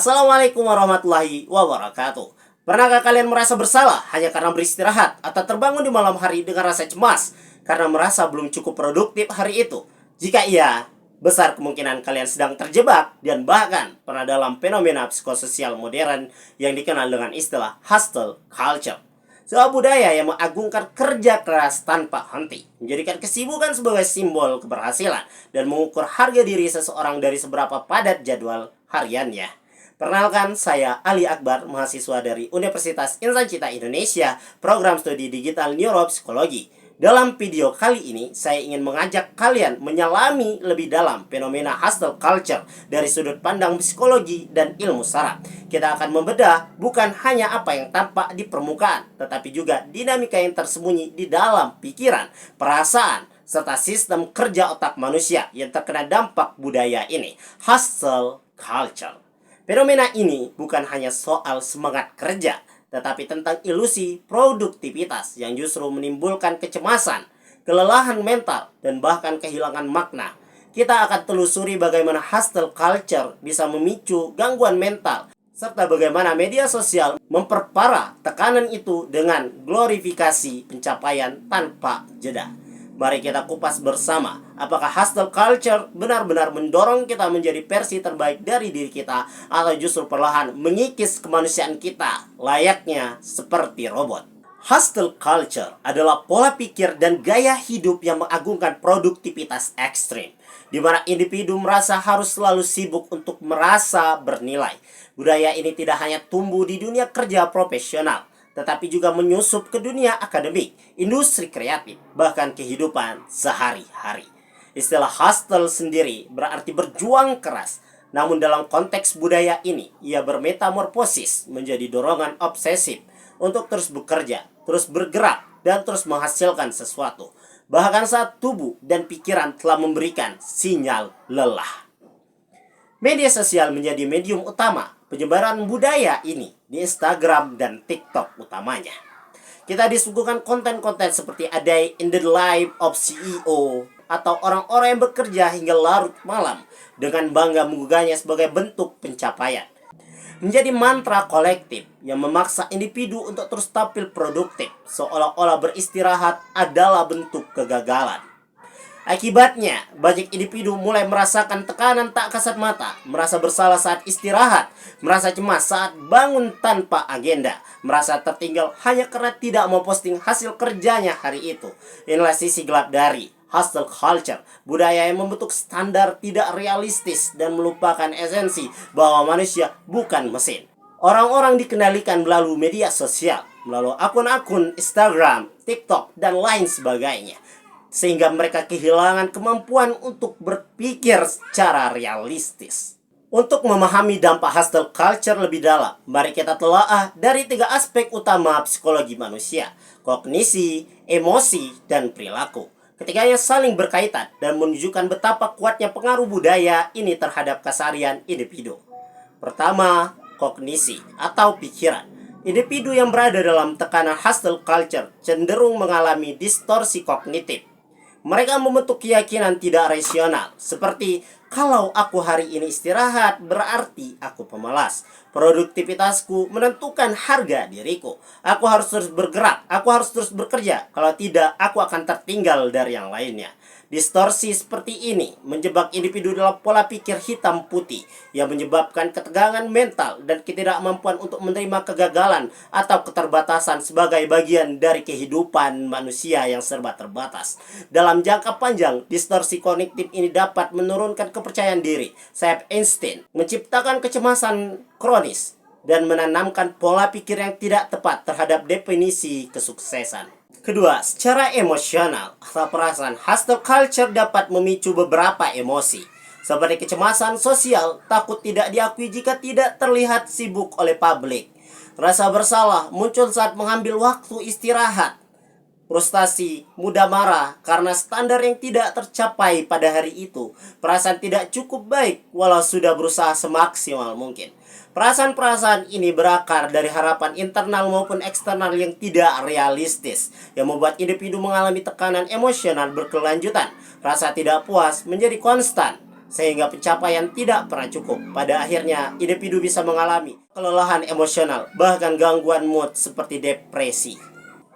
Assalamualaikum warahmatullahi wabarakatuh. Pernahkah kalian merasa bersalah hanya karena beristirahat atau terbangun di malam hari dengan rasa cemas karena merasa belum cukup produktif hari itu? Jika iya, besar kemungkinan kalian sedang terjebak dan bahkan pernah dalam fenomena psikososial modern yang dikenal dengan istilah hustle culture. Sebuah budaya yang mengagungkan kerja keras tanpa henti, menjadikan kesibukan sebagai simbol keberhasilan dan mengukur harga diri seseorang dari seberapa padat jadwal hariannya. Perkenalkan, saya Ali Akbar, mahasiswa dari Universitas Insan Cita Indonesia, program studi digital neuropsikologi. Dalam video kali ini, saya ingin mengajak kalian menyelami lebih dalam fenomena hustle culture dari sudut pandang psikologi dan ilmu saraf. Kita akan membedah bukan hanya apa yang tampak di permukaan, tetapi juga dinamika yang tersembunyi di dalam pikiran, perasaan, serta sistem kerja otak manusia yang terkena dampak budaya ini, hustle culture. Fenomena ini bukan hanya soal semangat kerja, tetapi tentang ilusi produktivitas yang justru menimbulkan kecemasan, kelelahan mental, dan bahkan kehilangan makna. Kita akan telusuri bagaimana hustle culture bisa memicu gangguan mental, serta bagaimana media sosial memperparah tekanan itu dengan glorifikasi pencapaian tanpa jeda. Mari kita kupas bersama, apakah hustle culture benar-benar mendorong kita menjadi versi terbaik dari diri kita, atau justru perlahan mengikis kemanusiaan kita layaknya seperti robot. Hustle culture adalah pola pikir dan gaya hidup yang mengagungkan produktivitas ekstrim, di mana individu merasa harus selalu sibuk untuk merasa bernilai. Budaya ini tidak hanya tumbuh di dunia kerja profesional, tetapi juga menyusup ke dunia akademik, industri kreatif, bahkan kehidupan sehari-hari. Istilah hustle sendiri berarti berjuang keras, namun dalam konteks budaya ini, ia bermetamorfosis menjadi dorongan obsesif untuk terus bekerja, terus bergerak, dan terus menghasilkan sesuatu, bahkan saat tubuh dan pikiran telah memberikan sinyal lelah. Media sosial menjadi medium utama penyebaran budaya ini di Instagram dan TikTok utamanya. Kita disuguhkan konten-konten seperti A Day in the Life of CEO atau orang-orang yang bekerja hingga larut malam dengan bangga menggugahnya sebagai bentuk pencapaian. Menjadi mantra kolektif yang memaksa individu untuk terus tampil produktif, seolah-olah beristirahat adalah bentuk kegagalan. Akibatnya, banyak individu mulai merasakan tekanan tak kasat mata, merasa bersalah saat istirahat, merasa cemas saat bangun tanpa agenda, merasa tertinggal hanya karena tidak mau posting hasil kerjanya hari itu. Inilah sisi gelap dari hustle culture, budaya yang membentuk standar tidak realistis dan melupakan esensi bahwa manusia bukan mesin. Orang-orang dikendalikan melalui media sosial, melalui akun-akun Instagram, TikTok, dan lain sebagainya, sehingga mereka kehilangan kemampuan untuk berpikir secara realistis. Untuk memahami dampak hustle culture lebih dalam, mari kita telaah dari 3 aspek utama psikologi manusia: kognisi, emosi, dan perilaku. Ketiganya saling berkaitan dan menunjukkan betapa kuatnya pengaruh budaya ini terhadap keseharian individu. Pertama, kognisi atau pikiran. Individu yang berada dalam tekanan hustle culture cenderung mengalami distorsi kognitif. Mereka membentuk keyakinan tidak rasional, seperti kalau aku hari ini istirahat, berarti aku pemalas. Produktivitasku menentukan harga diriku. Aku harus terus bergerak, aku harus terus bekerja. Kalau tidak, aku akan tertinggal dari yang lainnya. Distorsi seperti ini menjebak individu dalam pola pikir hitam putih yang menyebabkan ketegangan mental dan ketidakmampuan untuk menerima kegagalan atau keterbatasan sebagai bagian dari kehidupan manusia yang serba terbatas. Dalam jangka panjang, distorsi kognitif ini dapat menurunkan kepercayaan diri, self-esteem, menciptakan kecemasan kronis, dan menanamkan pola pikir yang tidak tepat terhadap definisi kesuksesan. Kedua, secara emosional atau perasaan, hustle culture dapat memicu beberapa emosi, seperti kecemasan sosial, takut tidak diakui jika tidak terlihat sibuk oleh publik. Rasa bersalah muncul saat mengambil waktu istirahat. Frustasi, mudah marah karena standar yang tidak tercapai pada hari itu. Perasaan tidak cukup baik walau sudah berusaha semaksimal mungkin. Perasaan-perasaan ini berakar dari harapan internal maupun eksternal yang tidak realistis, yang membuat individu mengalami tekanan emosional berkelanjutan. Rasa tidak puas menjadi konstan. sehingga pencapaian tidak pernah cukup. Pada akhirnya, individu bisa mengalami kelelahan emosional, bahkan gangguan mood seperti depresi.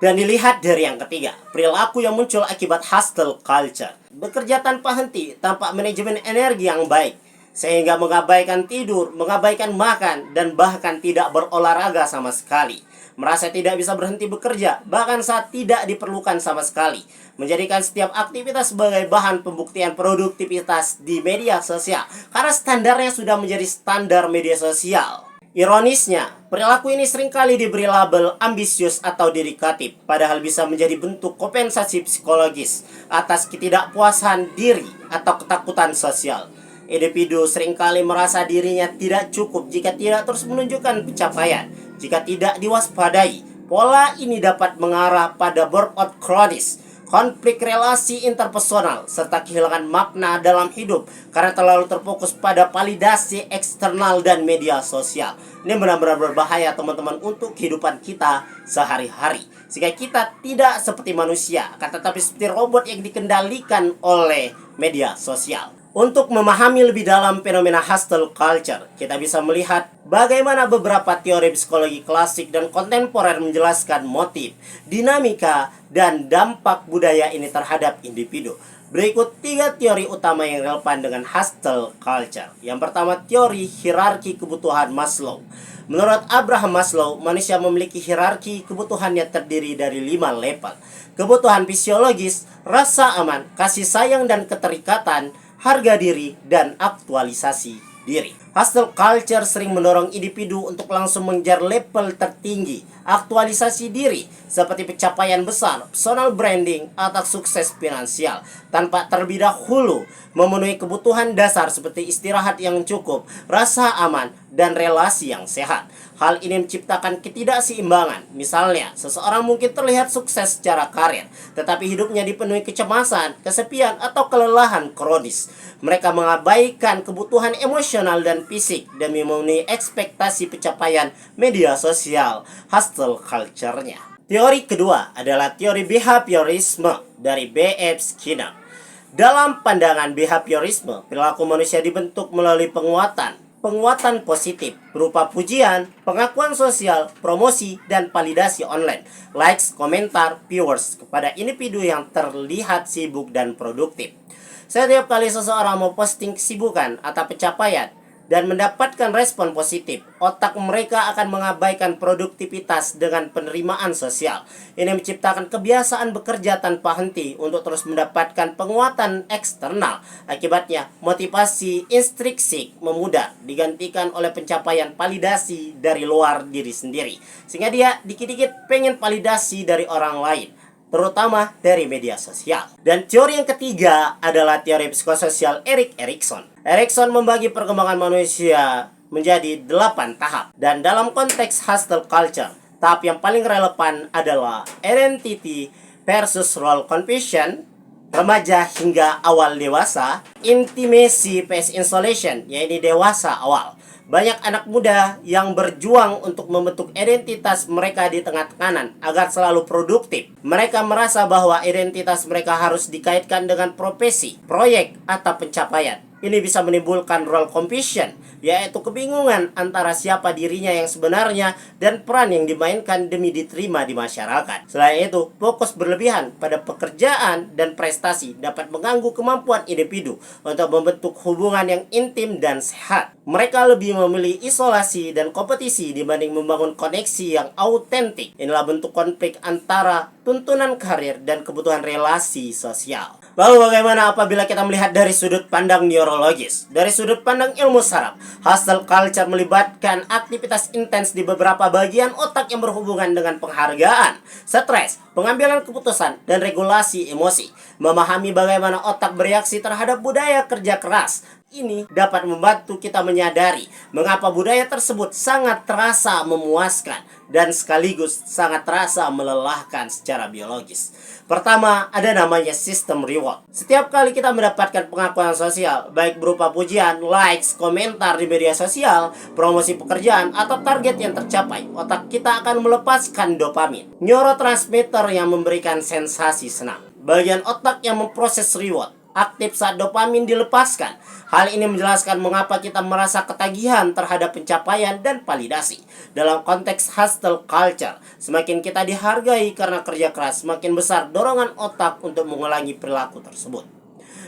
Dan dilihat dari yang ketiga, perilaku yang muncul akibat hustle culture. Bekerja tanpa henti, tanpa manajemen energi yang baik, sehingga mengabaikan tidur, mengabaikan makan, dan bahkan tidak berolahraga sama sekali. Merasa tidak bisa berhenti bekerja, bahkan saat tidak diperlukan sama sekali. Menjadikan setiap aktivitas sebagai bahan pembuktian produktivitas di media sosial, karena standarnya sudah menjadi standar media sosial. Ironisnya, perilaku ini seringkali diberi label ambisius atau dedikatif, padahal bisa menjadi bentuk kompensasi psikologis atas ketidakpuasan diri atau ketakutan sosial. Individu seringkali merasa dirinya tidak cukup jika tidak terus menunjukkan pencapaian. Jika tidak diwaspadai, pola ini dapat mengarah pada burnout kronis, konflik relasi interpersonal, serta kehilangan makna dalam hidup karena terlalu terfokus pada validasi eksternal dan media sosial. Ini benar-benar berbahaya teman-teman untuk kehidupan kita sehari-hari. Jika kita tidak seperti manusia, akan tetapi seperti robot yang dikendalikan oleh media sosial. Untuk memahami lebih dalam fenomena hustle culture, kita bisa melihat bagaimana beberapa teori psikologi klasik dan kontemporer menjelaskan motif, dinamika, dan dampak budaya ini terhadap individu. Berikut 3 teori utama yang relevan dengan hustle culture. Yang pertama, teori hierarki kebutuhan Maslow. Menurut Abraham Maslow, manusia memiliki hierarki kebutuhannya terdiri dari 5 level. Kebutuhan fisiologis, rasa aman, kasih sayang dan keterikatan, harga diri, dan aktualisasi diri. Hustle culture sering mendorong individu untuk langsung mengejar level tertinggi, aktualisasi diri, seperti pencapaian besar, personal branding, atau sukses finansial, tanpa terlebih dahulu memenuhi kebutuhan dasar seperti istirahat yang cukup, rasa aman, dan relasi yang sehat. Hal ini menciptakan ketidakseimbangan. Misalnya, seseorang mungkin terlihat sukses secara karir, tetapi hidupnya dipenuhi kecemasan, kesepian, atau kelelahan kronis. Mereka mengabaikan kebutuhan emosional dan fisik demi memenuhi ekspektasi pencapaian media sosial hustle culture-nya. Teori kedua adalah teori behaviorisme dari B.F. Skinner. Dalam pandangan behaviorisme, perilaku manusia dibentuk melalui penguatan positif berupa pujian, pengakuan sosial, promosi, dan validasi online, likes, komentar, viewers kepada individu yang terlihat sibuk dan produktif. Setiap kali seseorang memposting kesibukan atau pencapaian dan mendapatkan respon positif, otak mereka akan mengabaikan produktivitas dengan penerimaan sosial. Ini menciptakan kebiasaan bekerja tanpa henti untuk terus mendapatkan penguatan eksternal. Akibatnya, motivasi intrinsik memudar digantikan oleh pencapaian validasi dari luar diri sendiri, sehingga dia dikit-dikit pengen validasi dari orang lain, terutama dari media sosial. Dan teori yang ketiga adalah teori psikososial Erik Erikson. Erikson membagi perkembangan manusia menjadi 8 tahap. Dan dalam konteks hustle culture, tahap yang paling relevan adalah identity versus role confusion, remaja hingga awal dewasa, intimacy phase installation, yaitu dewasa awal. Banyak anak muda yang berjuang untuk membentuk identitas mereka di tengah tekanan agar selalu produktif. Mereka merasa bahwa identitas mereka harus dikaitkan dengan profesi, proyek, atau pencapaian. Ini bisa menimbulkan role confusion, yaitu kebingungan antara siapa dirinya yang sebenarnya dan peran yang dimainkan demi diterima di masyarakat. Selain itu, fokus berlebihan pada pekerjaan dan prestasi dapat mengganggu kemampuan individu untuk membentuk hubungan yang intim dan sehat. Mereka lebih memilih isolasi dan kompetisi dibanding membangun koneksi yang autentik. Inilah bentuk konflik antara tuntunan karir dan kebutuhan relasi sosial. Lalu bagaimana apabila kita melihat dari sudut pandang neurologis? Dari sudut pandang ilmu saraf, hustle culture melibatkan aktivitas intens di beberapa bagian otak yang berhubungan dengan penghargaan, stres, pengambilan keputusan, dan regulasi emosi. Memahami bagaimana otak bereaksi terhadap budaya kerja keras ini dapat membantu kita menyadari mengapa budaya tersebut sangat terasa memuaskan dan sekaligus sangat terasa melelahkan secara biologis. Pertama, ada namanya sistem reward. Setiap kali kita mendapatkan pengakuan sosial, baik berupa pujian, likes, komentar di media sosial, promosi pekerjaan, atau target yang tercapai, otak kita akan melepaskan dopamin, neurotransmitter yang memberikan sensasi senang. Bagian otak yang memproses reward aktif saat dopamin dilepaskan. Hal ini menjelaskan mengapa kita merasa ketagihan terhadap pencapaian dan validasi. Dalam konteks hustle culture, semakin kita dihargai karena kerja keras, semakin besar dorongan otak untuk mengulangi perilaku tersebut.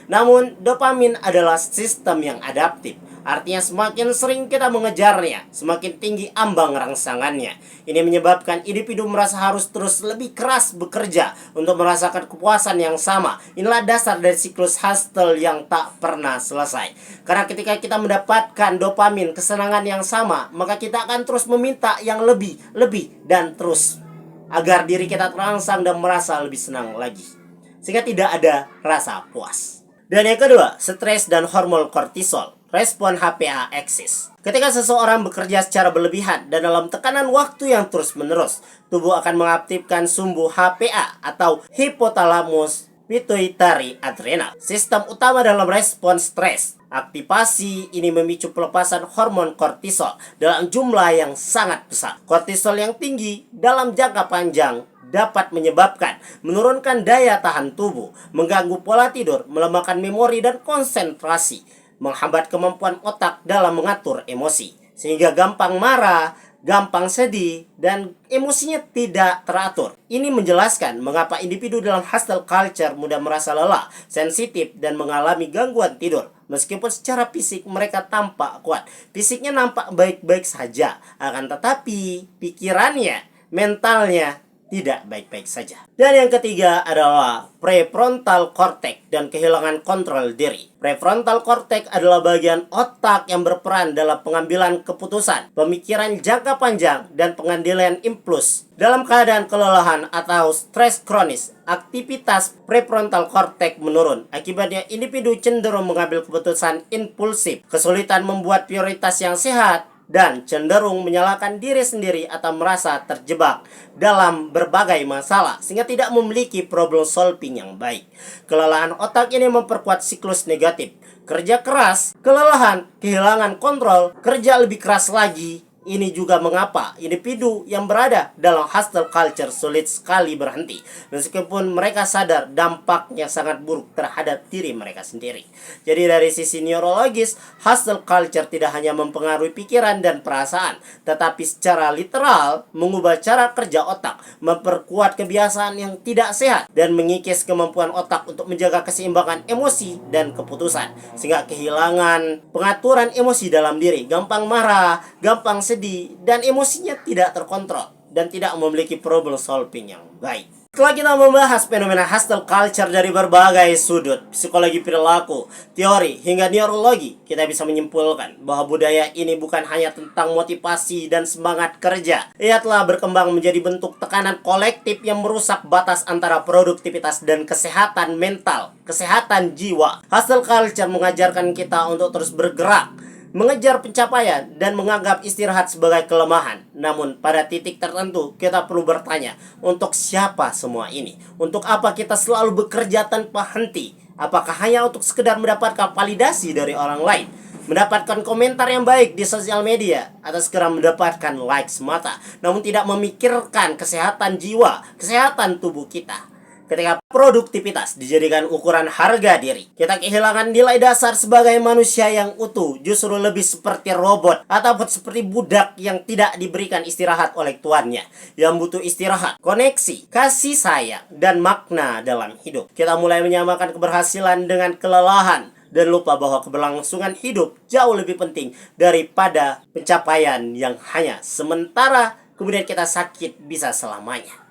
Namun, dopamin adalah sistem yang adaptif. Artinya semakin sering kita mengejarnya, semakin tinggi ambang rangsangannya. Ini menyebabkan individu merasa harus terus lebih keras bekerja untuk merasakan kepuasan yang sama. Inilah dasar dari siklus hustle yang tak pernah selesai. Karena ketika kita mendapatkan dopamin, kesenangan yang sama, maka kita akan terus meminta yang lebih, dan terus. Agar diri kita terangsang dan merasa lebih senang lagi. Sehingga tidak ada rasa puas. Dan yang kedua, stres dan hormon kortisol. Respon HPA eksis. Ketika seseorang bekerja secara berlebihan dan dalam tekanan waktu yang terus-menerus, tubuh akan mengaktifkan sumbu HPA atau hipotalamus pituitary adrenal, sistem utama dalam respon stres. Aktivasi ini memicu pelepasan hormon kortisol dalam jumlah yang sangat besar. Kortisol yang tinggi dalam jangka panjang dapat menyebabkan menurunkan daya tahan tubuh, mengganggu pola tidur, melemahkan memori dan konsentrasi, menghambat kemampuan otak dalam mengatur emosi, sehingga gampang marah, gampang sedih, dan emosinya tidak teratur. Ini menjelaskan mengapa individu dalam hustle culture mudah merasa lelah, sensitif, dan mengalami gangguan tidur. Meskipun secara fisik mereka tampak kuat, fisiknya nampak baik-baik saja, akan tetapi pikirannya, mentalnya tidak baik-baik saja. Dan yang ketiga adalah prefrontal cortex dan kehilangan kontrol diri. Prefrontal cortex adalah bagian otak yang berperan dalam pengambilan keputusan, pemikiran jangka panjang, dan pengendalian impuls. Dalam keadaan kelelahan atau stres kronis, aktivitas prefrontal cortex menurun. Akibatnya individu cenderung mengambil keputusan impulsif, kesulitan membuat prioritas yang sehat, dan cenderung menyalahkan diri sendiri atau merasa terjebak dalam berbagai masalah sehingga tidak memiliki problem solving yang baik. Kelelahan otak ini memperkuat siklus negatif. Kerja keras, kelelahan, kehilangan kontrol, kerja lebih keras lagi. Ini juga mengapa individu yang berada dalam hustle culture sulit sekali berhenti, meskipun mereka sadar dampaknya sangat buruk terhadap diri mereka sendiri. Jadi dari sisi neurologis, hustle culture tidak hanya mempengaruhi pikiran dan perasaan, tetapi secara literal mengubah cara kerja otak, memperkuat kebiasaan yang tidak sehat, dan mengikis kemampuan otak untuk menjaga keseimbangan emosi dan keputusan, sehingga kehilangan pengaturan emosi dalam diri, gampang marah, gampang sedih, dan emosinya tidak terkontrol dan tidak memiliki problem solving yang baik. Setelah kita membahas fenomena hustle culture dari berbagai sudut, psikologi perilaku, teori, hingga neurologi, kita bisa menyimpulkan bahwa budaya ini bukan hanya tentang motivasi dan semangat kerja. Ia telah berkembang menjadi bentuk tekanan kolektif yang merusak batas antara produktivitas dan kesehatan mental, kesehatan jiwa. Hustle culture mengajarkan kita untuk terus bergerak, mengejar pencapaian, dan menganggap istirahat sebagai kelemahan. Namun pada titik tertentu kita perlu bertanya, untuk siapa semua ini? Untuk apa kita selalu bekerja tanpa henti? Apakah hanya untuk sekedar mendapatkan validasi dari orang lain, mendapatkan komentar yang baik di sosial media, atau sekedar mendapatkan like semata, namun tidak memikirkan kesehatan jiwa, kesehatan tubuh kita? Ketika produktivitas dijadikan ukuran harga diri, kita kehilangan nilai dasar sebagai manusia yang utuh, justru lebih seperti robot ataupun seperti budak yang tidak diberikan istirahat oleh tuannya, yang butuh istirahat, koneksi, kasih sayang, dan makna dalam hidup. Kita mulai menyamakan keberhasilan dengan kelelahan dan lupa bahwa keberlangsungan hidup jauh lebih penting daripada pencapaian yang hanya sementara, kemudian kita sakit bisa selamanya.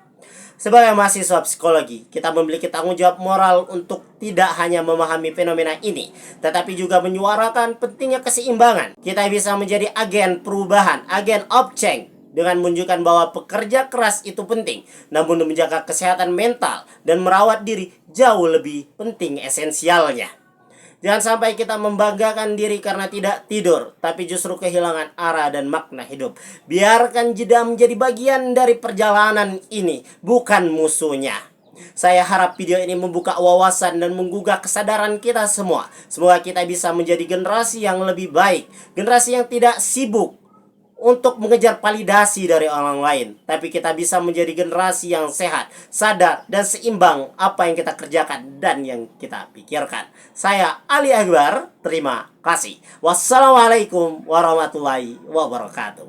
Sebagai mahasiswa psikologi, kita memiliki tanggung jawab moral untuk tidak hanya memahami fenomena ini, tetapi juga menyuarakan pentingnya keseimbangan. Kita bisa menjadi agen perubahan, agen of change, dengan menunjukkan bahwa pekerja keras itu penting, namun menjaga kesehatan mental dan merawat diri jauh lebih penting esensialnya. Jangan sampai kita membanggakan diri karena tidak tidur, tapi justru kehilangan arah dan makna hidup. Biarkan jeda menjadi bagian dari perjalanan ini, bukan musuhnya. Saya harap video ini membuka wawasan dan menggugah kesadaran kita semua. Semoga kita bisa menjadi generasi yang lebih baik, generasi yang tidak sibuk untuk mengejar validasi dari orang lain, tapi kita bisa menjadi generasi yang sehat, sadar, dan seimbang apa yang kita kerjakan dan yang kita pikirkan. Saya Ali Akbar, terima kasih. Wassalamualaikum warahmatullahi wabarakatuh.